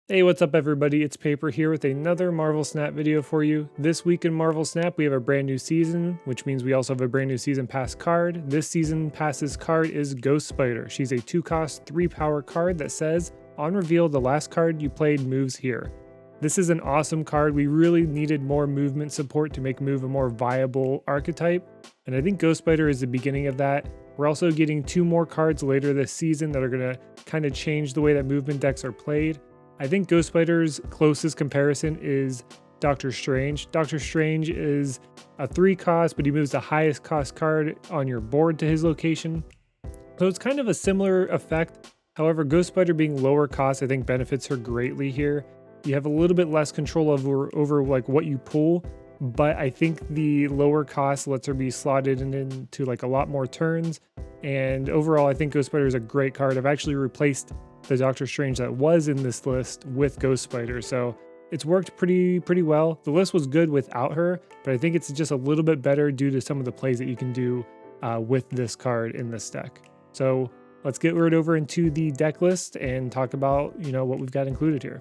Hey, what's up everybody? It's Paper here with another Marvel Snap video for you. This week in Marvel Snap, we have a brand new season, which means we also have a brand new season pass card. This season pass's card is Ghost Spider. She's a 2-cost, 3-power card that says, on reveal, the last card you played moves here. This is an awesome card. We really needed more movement support to make Move a more viable archetype, and I think Ghost Spider is the beginning of that. We're also getting 2 more cards later this season that are going to kind of change the way that movement decks are played. I think Ghost Spider's closest comparison is Doctor Strange. Doctor Strange is a 3-cost, but he moves the highest cost card on your board to his location. So it's kind of a similar effect. However, Ghost Spider being lower cost, I think benefits her greatly here. You have a little bit less control over like what you pull, but I think the lower cost lets her be slotted into like a lot more turns. And overall, I think Ghost Spider is a great card. I've actually replaced the Doctor Strange that was in this list with Ghost Spider, so it's worked pretty well. The list was good without her, but I think it's just a little bit better due to some of the plays that you can do with this card in this deck. So let's get right over into the deck list and talk about what we've got included here.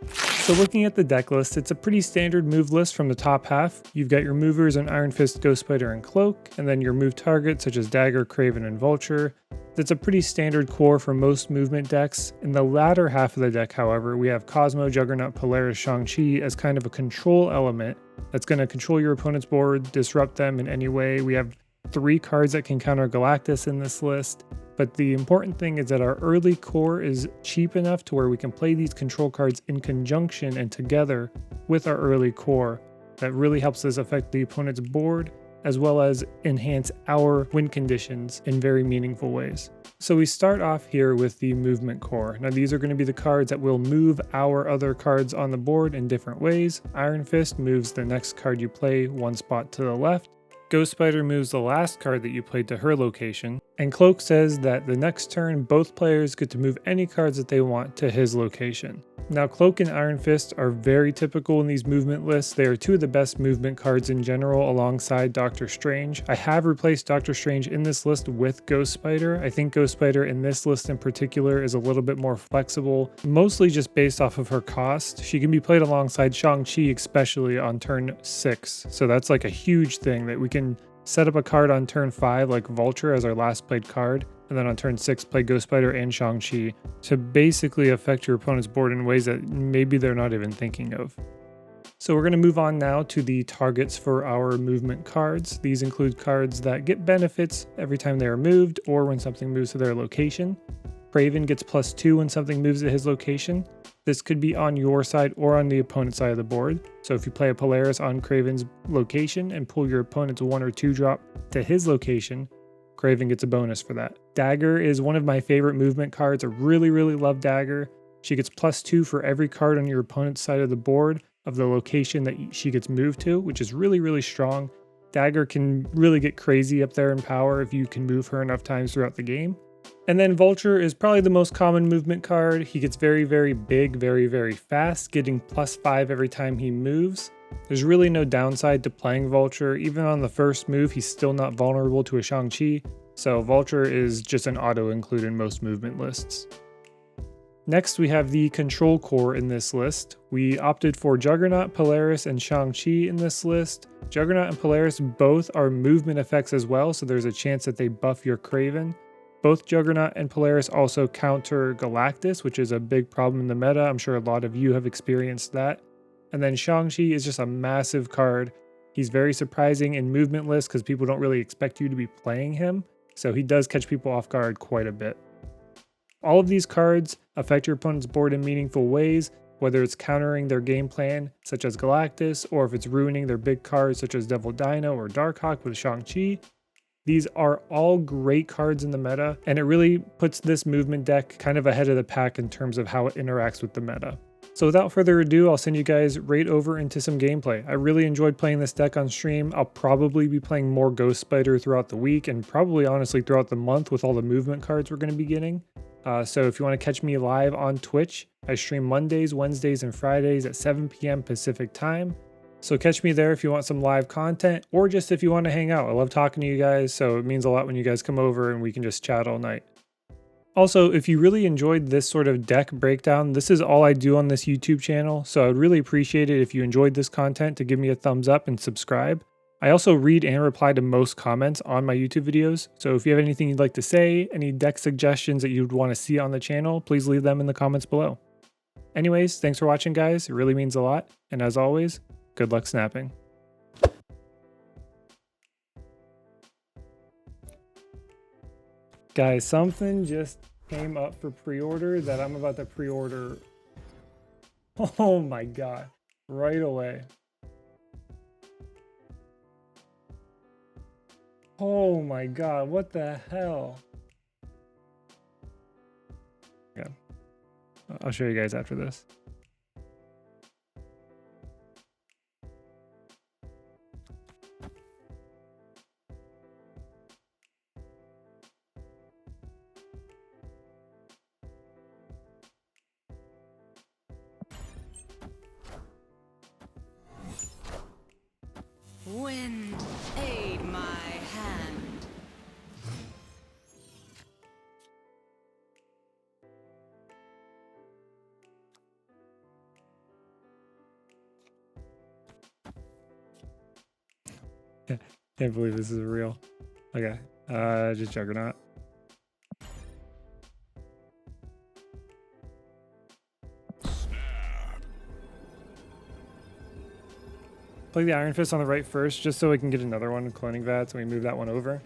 So looking at the deck list, it's a pretty standard move list from the top half. You've got your movers on Iron Fist, Ghost Spider, and Cloak, and then your move targets such as Dagger, Kraven, and Vulture. That's a pretty standard core for most movement decks. In the latter half of the deck, however, we have Cosmo, Juggernaut, Polaris, Shang-Chi as kind of a control element that's going to control your opponent's board, disrupt them in any way. We have 3 cards that can counter Galactus in this list. But the important thing is that our early core is cheap enough to where we can play these control cards in conjunction and together with our early core. That really helps us affect the opponent's board as well as enhance our win conditions in very meaningful ways. So we start off here with the movement core. Now these are going to be the cards that will move our other cards on the board in different ways. Iron Fist moves the next card you play 1 spot to the left. Ghost Spider moves the last card that you played to her location, and Cloak says that the next turn both players get to move any cards that they want to his location. Now Cloak and Iron Fist are very typical in these movement lists. They are 2 of the best movement cards in general alongside Doctor Strange. I have replaced Doctor Strange in this list with Ghost Spider. I think Ghost Spider in this list in particular is a little bit more flexible, mostly just based off of her cost. She can be played alongside Shang-Chi, especially on turn 6. So that's like a huge thing that we can set up a card on turn 5 like Vulture as our last played card, and then on turn 6 play Ghost Spider and Shang-Chi to basically affect your opponent's board in ways that maybe they're not even thinking of. So we're going to move on now to the targets for our movement cards. These include cards that get benefits every time they are moved or when something moves to their location. Kraven gets +2 when something moves to his location. This could be on your side or on the opponent's side of the board. So if you play a Polaris on Kraven's location and pull your opponent's 1 or 2 drop to his location, Kraven gets a bonus for that. Dagger is one of my favorite movement cards. I really love Dagger. She gets +2 for every card on your opponent's side of the board of the location that she gets moved to, which is really strong. Dagger can really get crazy up there in power if you can move her enough times throughout the game. And then Vulture is probably the most common movement card. He gets very big, very fast, getting +5 every time he moves. There's really no downside to playing Vulture. Even on the first move, he's still not vulnerable to a Shang-Chi, so Vulture is just an auto-include in most movement lists. Next, we have the control core in this list. We opted for Juggernaut, Polaris, and Shang-Chi in this list. Juggernaut and Polaris both are movement effects as well, so there's a chance that they buff your Kraven. Both Juggernaut and Polaris also counter Galactus, which is a big problem in the meta. I'm sure a lot of you have experienced that. And then Shang-Chi is just a massive card. He's very surprising in movement lists because people don't really expect you to be playing him. So he does catch people off guard quite a bit. All of these cards affect your opponent's board in meaningful ways, whether it's countering their game plan, such as Galactus, or if it's ruining their big cards, such as Devil Dino or Darkhawk with Shang-Chi. These are all great cards in the meta, and it really puts this movement deck kind of ahead of the pack in terms of how it interacts with the meta. So without further ado, I'll send you guys right over into some gameplay. I really enjoyed playing this deck on stream. I'll probably be playing more Ghost Spider throughout the week, and probably honestly throughout the month with all the movement cards we're going to be getting. So if you want to catch me live on Twitch, I stream Mondays, Wednesdays, and Fridays at 7 p.m. Pacific time. So catch me there if you want some live content, or just if you want to hang out. I love talking to you guys, so it means a lot when you guys come over and we can just chat all night. Also, if you really enjoyed this sort of deck breakdown, this is all I do on this YouTube channel, so I would really appreciate it if you enjoyed this content to give me a thumbs up and subscribe. I also read and reply to most comments on my YouTube videos, so if you have anything you'd like to say, any deck suggestions that you'd want to see on the channel, please leave them in the comments below. Anyways, thanks for watching, guys. It really means a lot, and as always, good luck snapping. Guys, something just came up for pre-order that I'm about to pre-order. Oh my god, right away. Oh my god, what the hell? Yeah, I'll show you guys after this. Wind, aid my hand. Can't believe this is real. Okay, just Juggernaut. Play the Iron Fist on the right first, just so we can get another one, cloning vats, and we move that one over.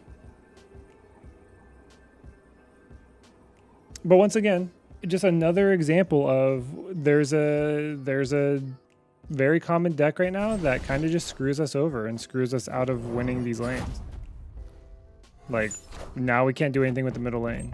But once again, just another example of there's a very common deck right now that kind of just screws us over and screws us out of winning these lanes. Like, now we can't do anything with the middle lane.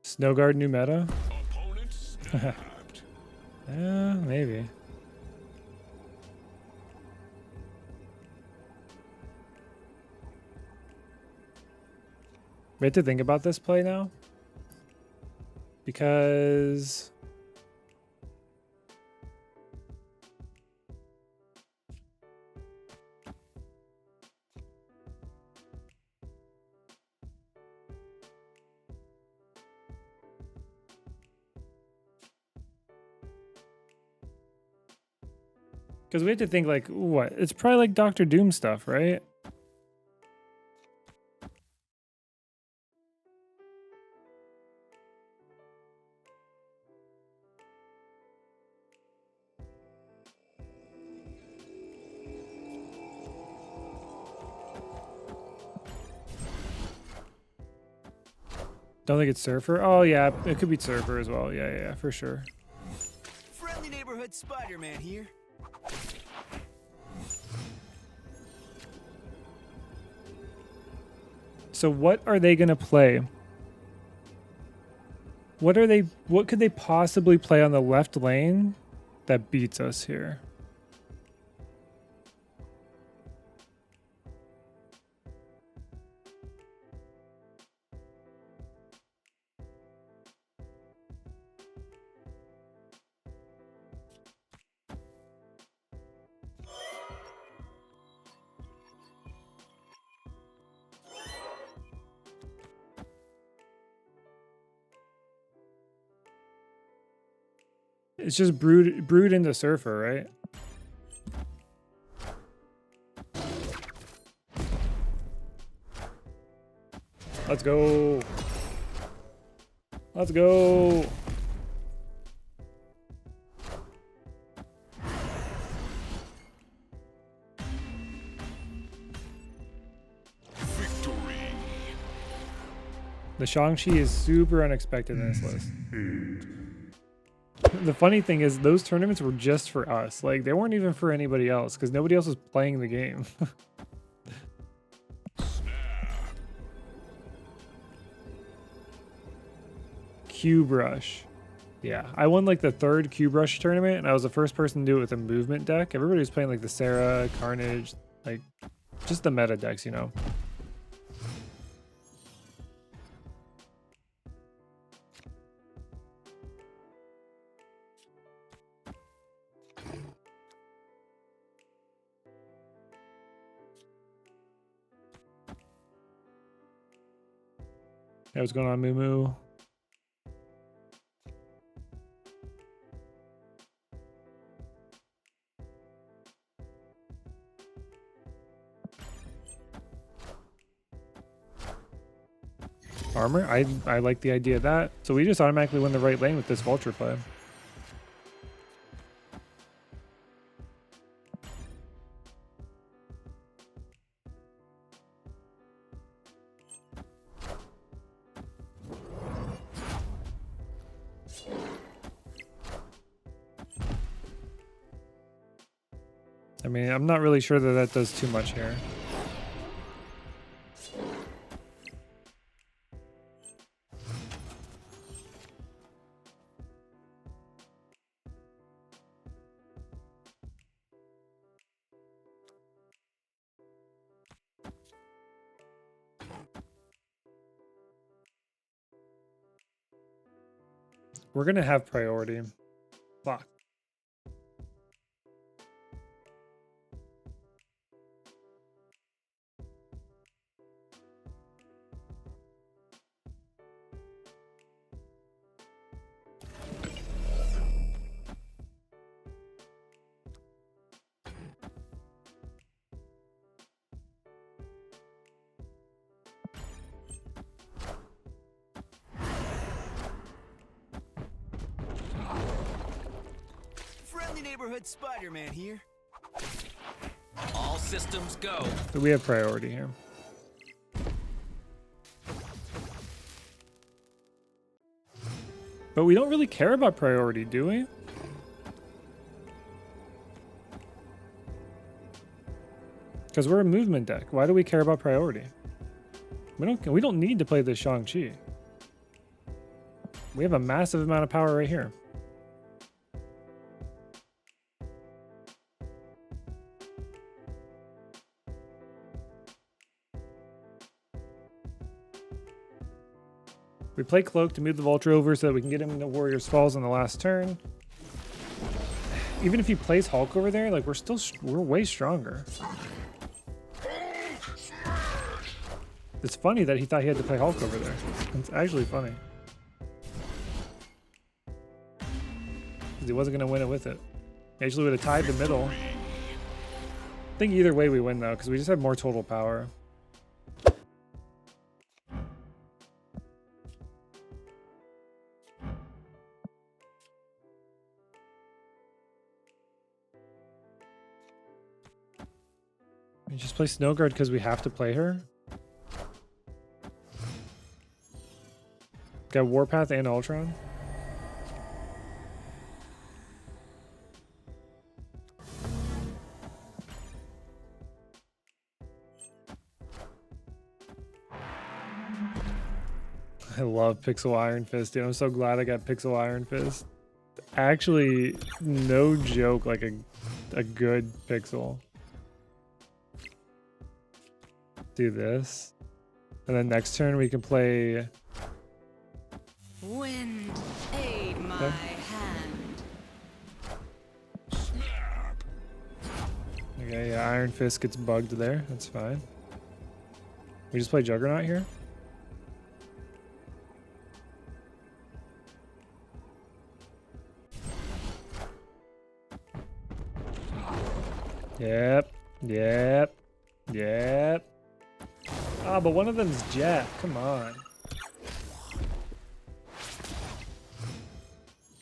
Snowguard new meta? Yeah, maybe. We have to think about this play now. Because we have to think like, what? It's probably like Doctor Doom stuff, right? Don't think it's Surfer? Oh yeah, it could be Surfer as well. Yeah, for sure. Friendly neighborhood Spider-Man here. So what are they gonna play? What could they possibly play on the left lane that beats us here? It's just brood into Surfer, right? Let's go. Let's go. Victory. The Shang-Chi is super unexpected in this list. The funny thing is those tournaments were just for us. Like, they weren't even for anybody else because nobody else was playing the game. Cube Rush. Yeah, I won like the 3rd Cube Rush tournament and I was the first person to do it with a movement deck. Everybody was playing like the Sarah, Carnage, like Just the meta decks, you know. Hey, what's going on, Moo Moo? Armor? I like the idea of that. So we just automatically win the right lane with this Vulture play. I mean, I'm not really sure that that does too much here. We're gonna have priority. Fuck. Neighborhood Spider-Man here. All systems go. So we have priority here. But we don't really care about priority, do we? Because we're a movement deck. Why do we care about priority? We don't need to play this Shang-Chi. We have a massive amount of power right here. We play Cloak to move the Vulture over so that we can get him into Warrior's Falls on the last turn. Even if he plays Hulk over there, like we're way stronger. It's funny that he thought he had to play Hulk over there. It's actually funny. Because he wasn't going to win it with it. He actually would have tied the middle. I think either way we win though, because we just have more total power. We just play Snowguard because we have to play her. Got Warpath and Ultron. I love Pixel Iron Fist, dude. I'm so glad I got Pixel Iron Fist. Actually, no joke, like a good pixel. Do this. And then next turn we can play... Wind, aid my hand. Okay, yeah, Iron Fist gets bugged there. That's fine. We just play Juggernaut here? Yep. Yep. Yep. Ah, but one of them's Jack. Come on.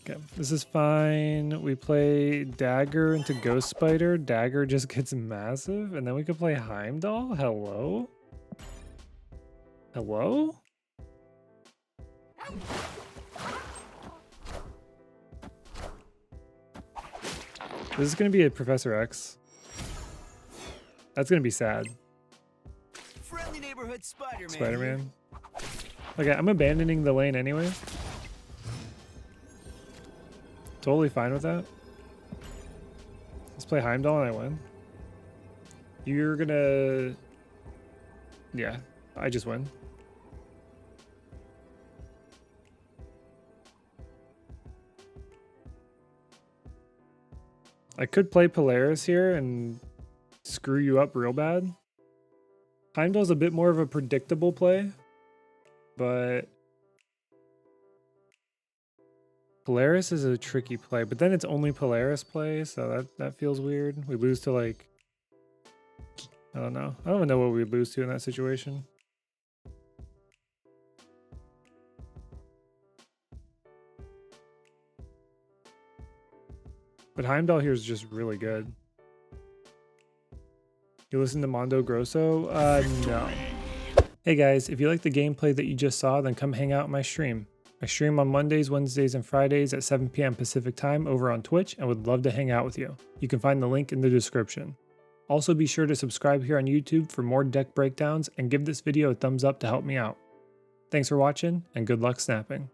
Okay, this is fine. We play Dagger into Ghost Spider. Dagger just gets massive. And then we could play Heimdall. Hello? Hello? This is going to be a Professor X. That's going to be sad. Friendly neighborhood Spider-Man. Spider-Man. Okay, I'm abandoning the lane anyway. Totally fine with that. Let's play Heimdall and I win. You're gonna... Yeah, I just win. I could play Polaris here and screw you up real bad. Heimdall's a bit more of a predictable play, but Polaris is a tricky play, but then it's only Polaris play, so that feels weird. We lose to like, I don't know. I don't even know what we'd lose to in that situation. But Heimdall here is just really good. You listen to Mondo Grosso? No. Hey guys, if you like the gameplay that you just saw, then come hang out on my stream. I stream on Mondays, Wednesdays, and Fridays at 7 p.m. Pacific time over on Twitch and would love to hang out with you. You can find the link in the description. Also be sure to subscribe here on YouTube for more deck breakdowns and give this video a thumbs up to help me out. Thanks for watching and good luck snapping.